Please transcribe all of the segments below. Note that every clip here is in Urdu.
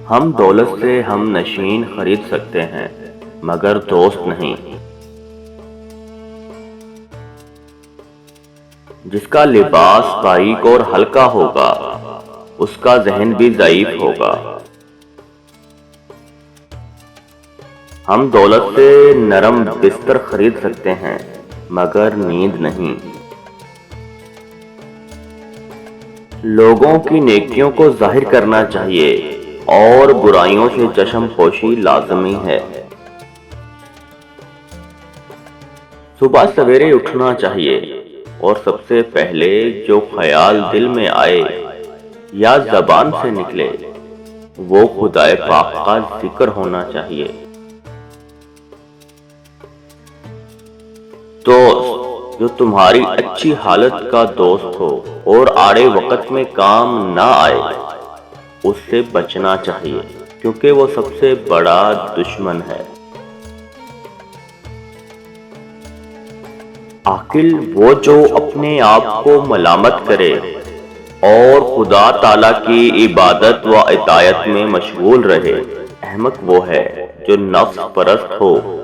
ہم دولت سے ہم نشین خرید سکتے ہیں مگر دوست نہیں۔ جس کا لباس باریک اور ہلکا ہوگا اس کا ذہن بھی ضعیف ہوگا۔ ہم دولت سے نرم بستر خرید سکتے ہیں مگر نیند نہیں۔ لوگوں کی نیکیوں کو ظاہر کرنا چاہیے اور برائیوں سے چشم پوشی لازمی ہے۔ صبح سویرے اٹھنا چاہیے اور سب سے پہلے جو خیال دل میں آئے یا زبان سے نکلے وہ خدائے پاک کا ذکر ہونا چاہیے۔ دوست جو تمہاری اچھی حالت کا دوست ہو اور آڑے وقت میں کام نہ آئے اس سے بچنا چاہیے، کیونکہ وہ سب سے بڑا دشمن ہے۔ عاقل وہ جو اپنے آپ کو ملامت کرے اور خدا تعالیٰ کی عبادت و اطاعت میں مشغول رہے۔ احمق وہ ہے جو نفس پرست ہو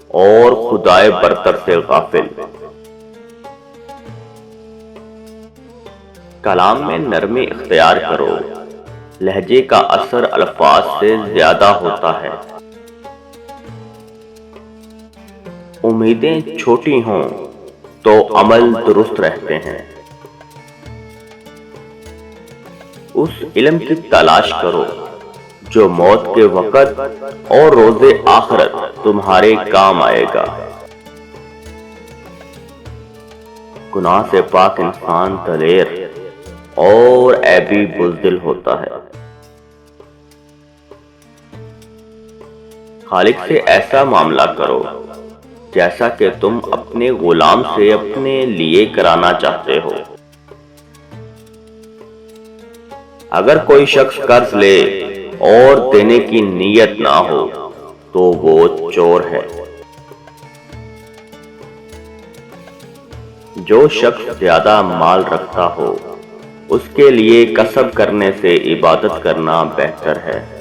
اور خدائے برتر سے غافل۔ کلام میں نرمی اختیار کرو، لہجے کا اثر الفاظ سے زیادہ ہوتا ہے۔ امیدیں چھوٹی ہوں تو عمل درست رہتے ہیں۔ اس علم کی تلاش کرو جو موت کے وقت اور روز آخرت تمہارے کام آئے گا۔ گناہ سے پاک انسان دلیر اور عیبی بزدل ہوتا ہے۔ خالق سے ایسا معاملہ کرو جیسا کہ تم اپنے غلام سے اپنے لیے کرانا چاہتے ہو۔ اگر کوئی شخص قرض لے اور دینے کی نیت نہ ہو تو وہ چور ہے۔ جو شخص زیادہ مال رکھتا ہو اس کے لیے کسب کرنے سے عبادت کرنا بہتر ہے۔